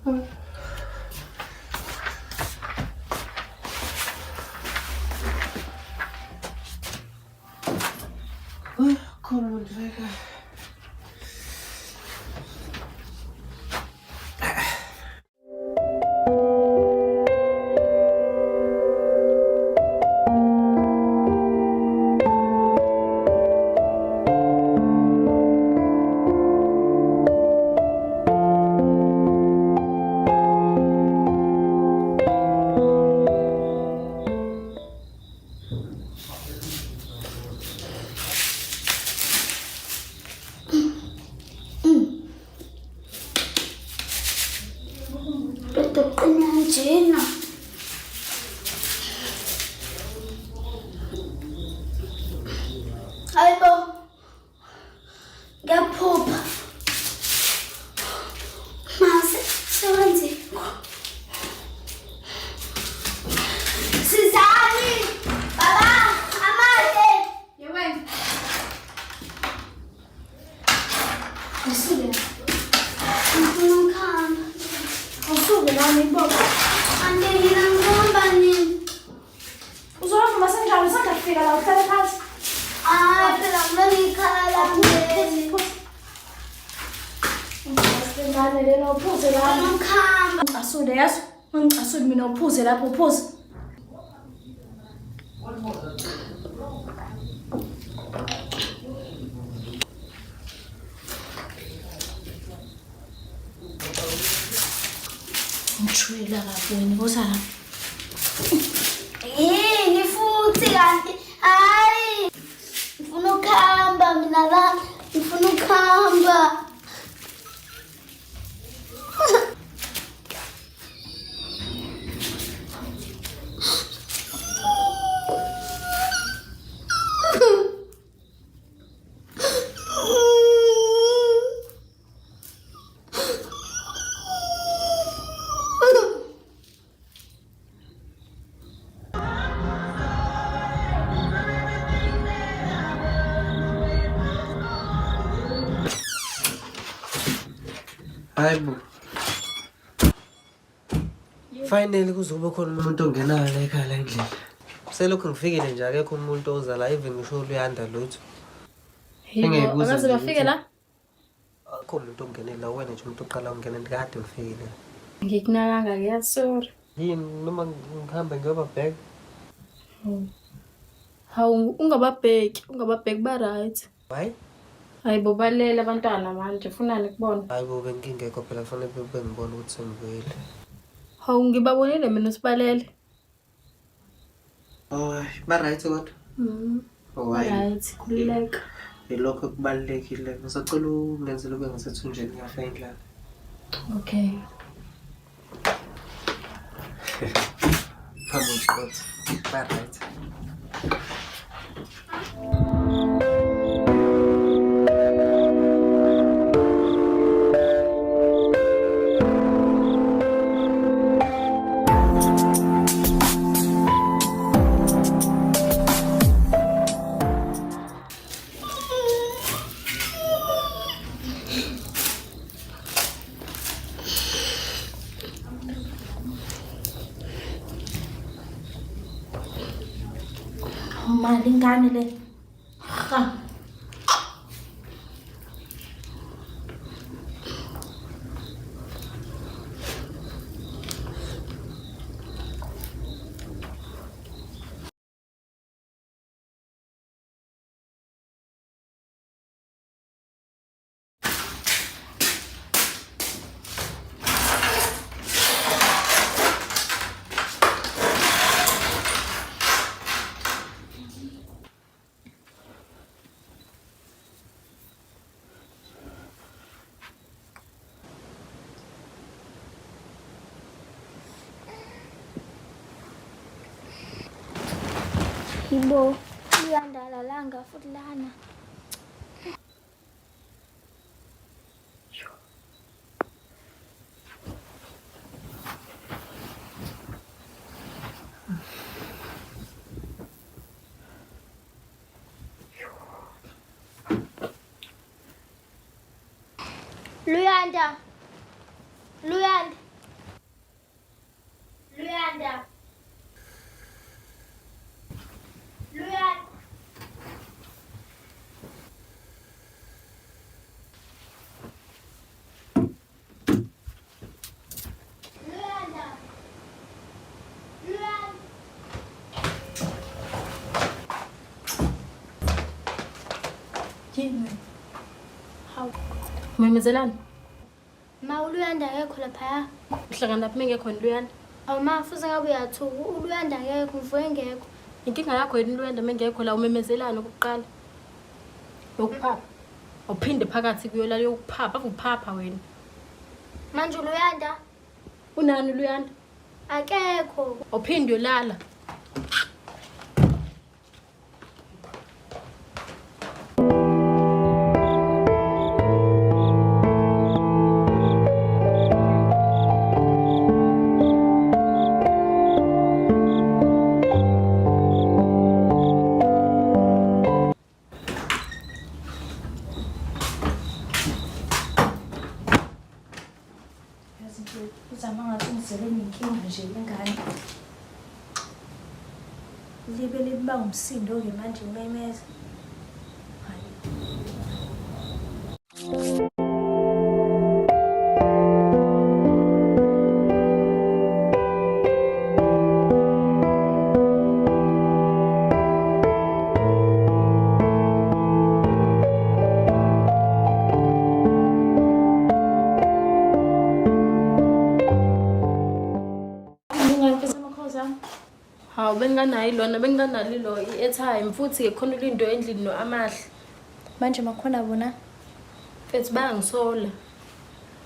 Khona umuntu veka. Penajena. Ayo, gaphupha. Mase, sewenze. Sizani, baba, amade. Yewen. Usuke. Ukhona. Usuke nami baba. Ande ngihamba nini? Uzohamba masenjalo usangafika la uhlale phansi. Phela mna ngikhala mbe. Ngane lelo uphuze lapho. Ngikhamba. Ngicasude yazo. Ngicasude mina uphuze lapho uphuze. Ngishwela kabi wena bosana. Yini futhi kanti? Hayi. Ngifuna ukuhamba mina la. Ngifuna ukuhamba. Hayibo. Finally kuzoba khona umuntu ongenayo la ekhaya la endlini. Selokhu ngifikile nje akekho umuntu oza la even ngisho uyanda lutho. Engiyibuza Akaze bafike la? Akho umuntu ongenile la wena nje umuntu oqala ukungena ndikade ngifikile. Ngikunakanga ke sorry. Yini noma ngihamba ngiyoba back. Hawu ungababheki ba right. Why? Hayibo balele abantwana manje ufunani kubona? Hayibo bengingekho phela kufanele bengibone ukuthi sengibuyile. Hawu ngibabonile mina usibalele. Oh, ba right kodwa? Right, kulileka. Lokho kubalekile. Ngisacela ungenzele ube ngisethunjeni ngafa indlala. Okay. Phambi kodwa. Ba right. Mali ngane le. Ha. Ibo, liyandala langa futhi lana. Luyanda. Umemezelani? Ma uLuyanda akekho laphaya. Uhlangana lapho mengekho Luyanda. Awu ma futhi ngabe uyathuka uLuyanda akekho mvuke ngekho. Inkinga yakho yini Luyanda mengekho la umemezelani ukuqala? Yokuphapha. Awuphinde phakathi kuyo la yokuphapha, akuphapha wena. Manje uLuyanda Unani Luyanda? akekho. Awuphinde uyolala. Uzama ngathi ngizele nenkinga nje lengane. Libe liba umsindo-ke manje umemeza. Hayi. Hawu benginganayo lona benginganalo lo i-airtime futhi ke khona ulindo endlini no amahle. Manje makhona bona Mfethu bayangisola.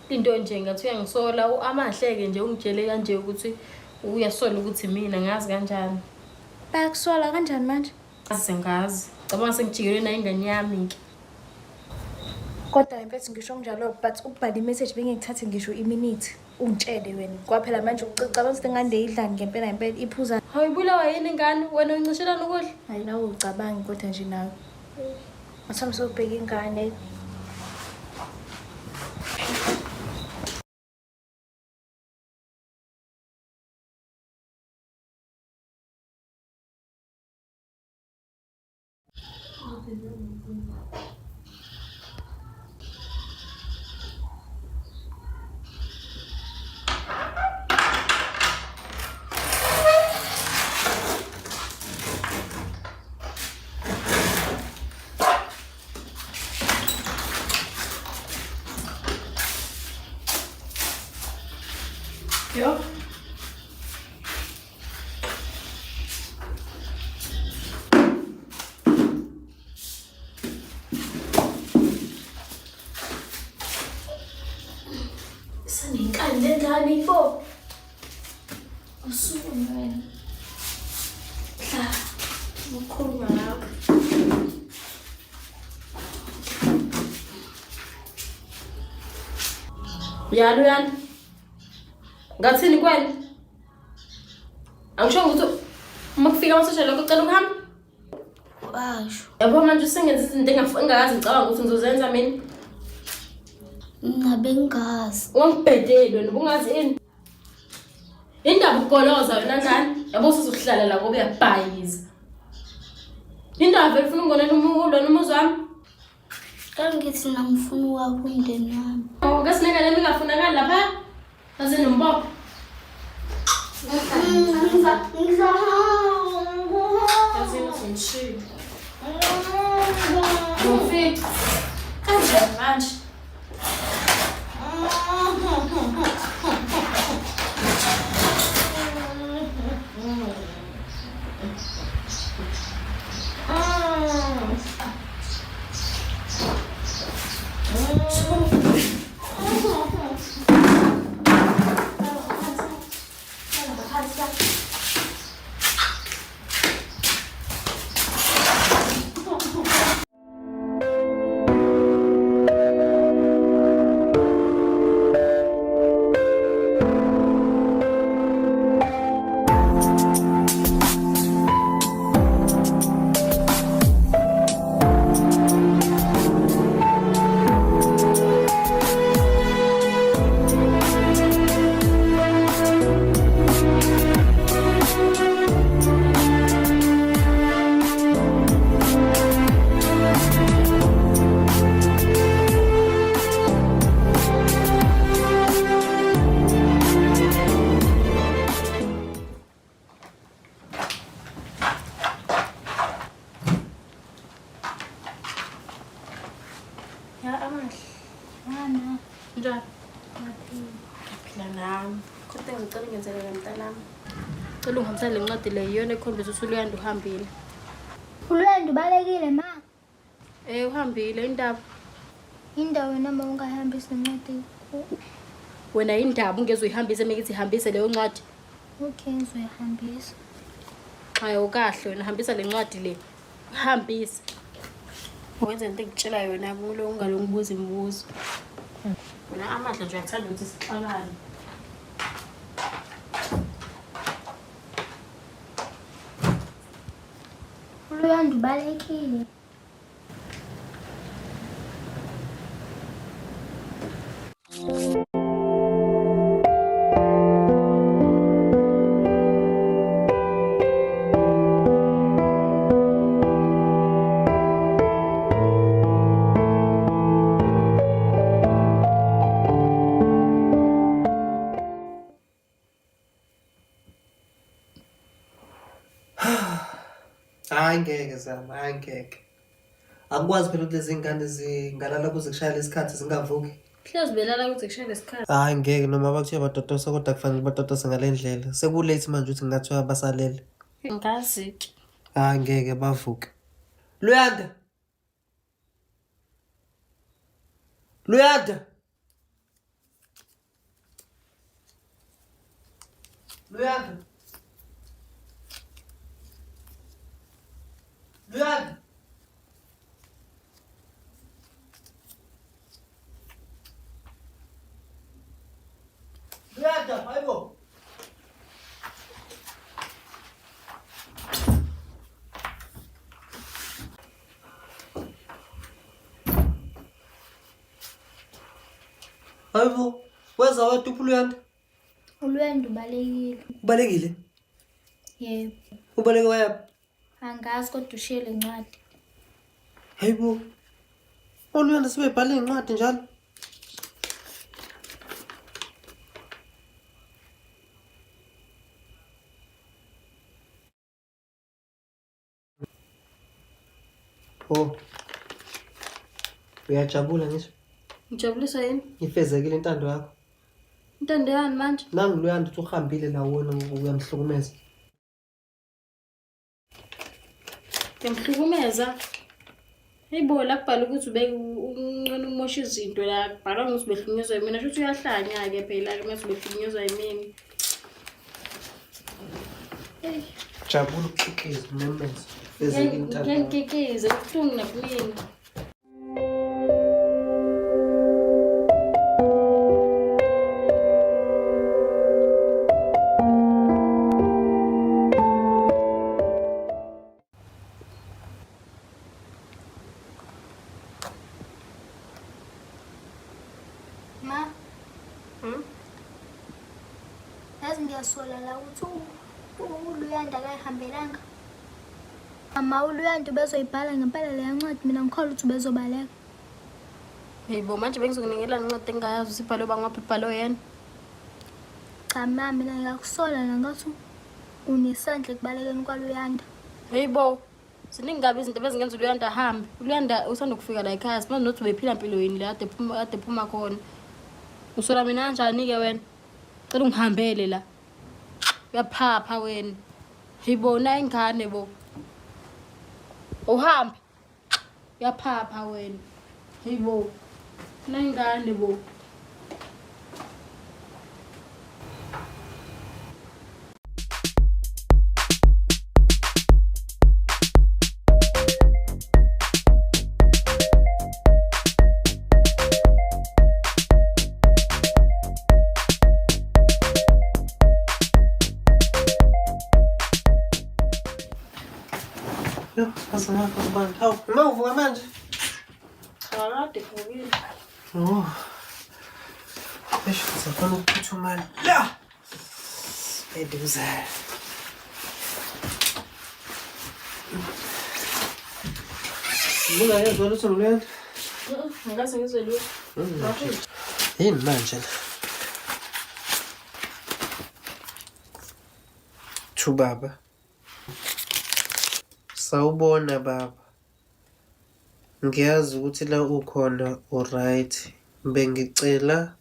Into nje ngathi uyangisola amahle-ke nje ungitshele kanje ukuthi uyasola ukuthi mina ngazi kanjani. bayakusola kanjani manje? Asengazi. Cabanga sengijikelwe na ingane yami ke. Kodwa impethu ngisho njalo but ukubhala imessage bengikuthathe ngisho iminute ungitshele wena. Kwaphela manje ucabanga ukuthi ngande idlani ngempela ngempela iphuza. Hawu ibulawa yini ingane wena uncishelana ukudla? Hayi nawe ucabangi kodwa nje nawe. Masami sobheka ingane. Yo. Saningane lengane ifo. Usukume wena. La. Ukhuluma lapha. Ya Luyanda. Ngathini kwena? Angisho ukuthi uma kufika amasosha lokho ucela ukuhamba? Washo. Yabo manje usengenza izinto engakazi ngicabanga ukuthi ngizozenza mina. Ngabe ngingazi. Ungibhedeli wena ubungazi ini? Indaba ukugoloza wena ngane. Yabo usuzohlala la ngoba uyabhayiza. Indaba vele ufuna ungonela umulo nomuzi wami. Kangithi nangifuna ukwakho umndeni wami. Oh, kasineka nami ngafunakala lapha. Kaze nombobo. Yazini usungishiya. Ufika. Kanjani manje? Phila nami. Kodwa ngicela ngenzele mntanami. Cela ungihambisane le ncwadi le yiyona ekhombisa ukuthi uLuyanda uhambile. uLuyanda ubalekile ma. Uhambile indaba. Indawo noma ungahambisi nencwadi. Wena indaba ungeze uyihambise mekithi ihambise leyo ncwadi. Okay, ngizoyihambisa. Hayi kahle wena hambisa le ncwadi le. Hambisa. Wenze into engitshela yona kulo ungalongibuza imibuzo. Wena amandla nje uyakuthanda ukuthi sixabane. uLuyanda ubalekile. Hayi ngeke Zama, hayi ngeke. Akukwazi phela ukuthi lezi ngane zingalala kuze kushaya lesikhathi zingavuki. Hlezi belala ukuthi kushaya lesikhathi. Hayi ngeke noma bakuthiya batotosa kodwa kufanele batotose ngale ndlela. Sekulate manje ukuthi ngingathiwa basalele. Ngazi-ke. Hayi ngeke bavuke. Luyanda. Luyanda. Luyanda. Luyanda. Luyanda, hayibo. Hayibo, weza wadupha Luyanda? uLuyanda ubalekile. Ubalekile? Yebo. Ubaleke wayaphi? Angazi kodwa ushiye le ncwadi. Hayibo. Luyanda sebebhale incwadi njalo. Oh. Uyajabula ngisho. Ngijabulisa yini? Ifezekile intando yakho. Intando yani manje? Nangu Luyanda uthi uhambile la wona uyamhlukumeza. Ngimhlukumeza. Hayibo la kubhala ukuthi ubeke unqona umosha izinto la kubhala ukuthi behlukunyezwa yimina shothi uyahlanya ke phela ke mase behlukunyezwa yimini. Jabula ukukhiqiza umemeza. Ifezekile intando. Ngiyangikhikiza kuhlungu nakumini. Ma. Yazi ngiyasola la ukuthi uLuyanda akayihambelanga. Mama uLuyanda ubezoyibhala ngempela leya ncwadi mina ngikholwa ukuthi ubezobaleka. Hayibo manje bengizokunikela incwadi engayazi usibhalo bangaphi ibhalo yena. Cha mama mina ngiyakusola la ngathi unesandla ekubalekeni kwaLuyanda. Hayibo ziningi kabi izinto bezingenza uLuyanda ahambe. uLuyanda usanda kufika la ekhaya simazi nokuthi ubephila impilo yini la ade phuma khona. Usola mina kanjani ke wena? Cela ungihambele la. Uyaphapha wena. Hayibo na ingane bo. Uhambe. Uyaphapha wena. Hayibo. Na ingane bo. Yo, asana kubani. Hawu, mawuvuka manje. Akade vukile. Oh. Besho sakhona ukuphuthuma la. Eduze. Mina yezwa lutho Luyanda. Ngase ngizwe lo. Yini manje? Baba. Sawubona baba. Ngiyazi ukuthi la ukhona alright. Bengicela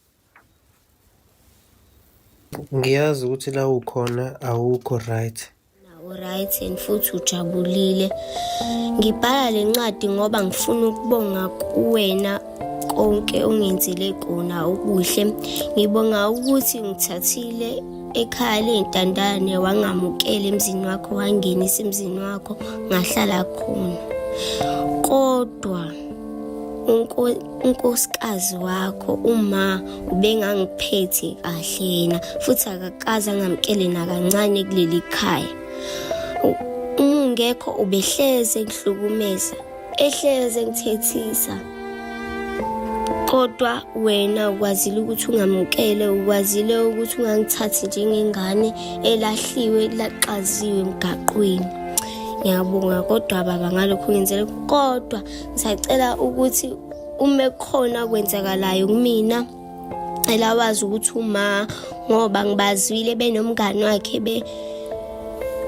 Ngiyazi ukuthi la ukhona awukho right. Right and futhi ujabulile. Ngibhala le ncwadi ngoba ngifuna ukubonga kuwena konke ongenzile kona okuhle. Ngibonga ukuthi ngithathile ekhaya lentandane wangamukela emzini wakho wangenisa emzini wakho ngahlala khona. Kodwa unkosikazi wakho uma ubengangiphethe kahle yena futhi akakaze ngamkele nakancane kuleli khaya. Ungekho ubehleze ngihlukumeza, ehleze ngithethisa. Kodwa wena ukwazile ukuthi ungamukele, ukwazile ukuthi ungangithathi njengengane elahliwe laxaziwe emgaqweni. Ngiyabonga kodwa baba ngalokho ngenzele, kodwa ngisacela ukuthi uma khona kwenzakalayo kumina elawazi ukuthi uma ngoba ngibazwile benomngane wakhe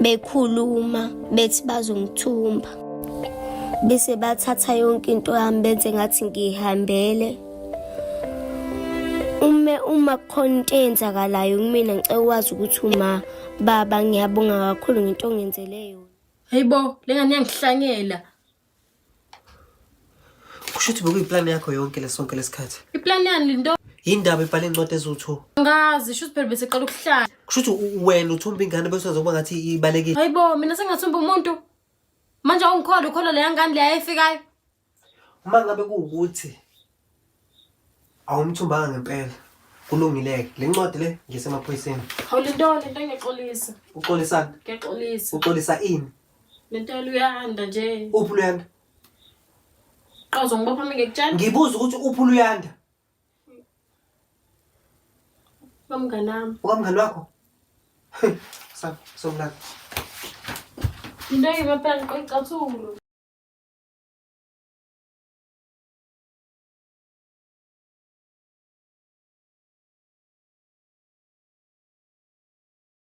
bekhuluma bethi bazongithumba bese bathatha yonke into yami benze ngathi ngihambele. Uma khona into eyenzakalayo kumina ngicela ukwazi ukuthi uma baba ngiyabonga kakhulu ngento ongenzele yona. Hayibo, lengane yangihlanyela. Kusho ukuthi bekuyiplan yakho yonke lesonke lesikhathi. Iplan yani linto? Yindaba ibhale incwadi ezi-2. Ngazi, shuthi phela bese qala ukuhlanya. Kusho ukuthi wena uthumba ingane bese uzokuba ngathi ibalekile. Hayibo, mina sengathumba umuntu. Manje awungikhola ukhola le ngane leya efikayo. Uma ngabe kuwukuthi awumthumbanga ngempela kulungileke. Le ncwadi le ngisemaphoyiseni. Lento ngiyaxolisa. Uxolisana? Ngiyaxolisa. Uxolisa ini? Lento luyanda nje. Uphi Luyanda? Qhaza ngibopha mina ngekutshela. Ngibuza ukuthi uphi Luyanda? Kamnganami. Ukamngani wakho? Somlaka. Into ngempela ngiqoqathulo.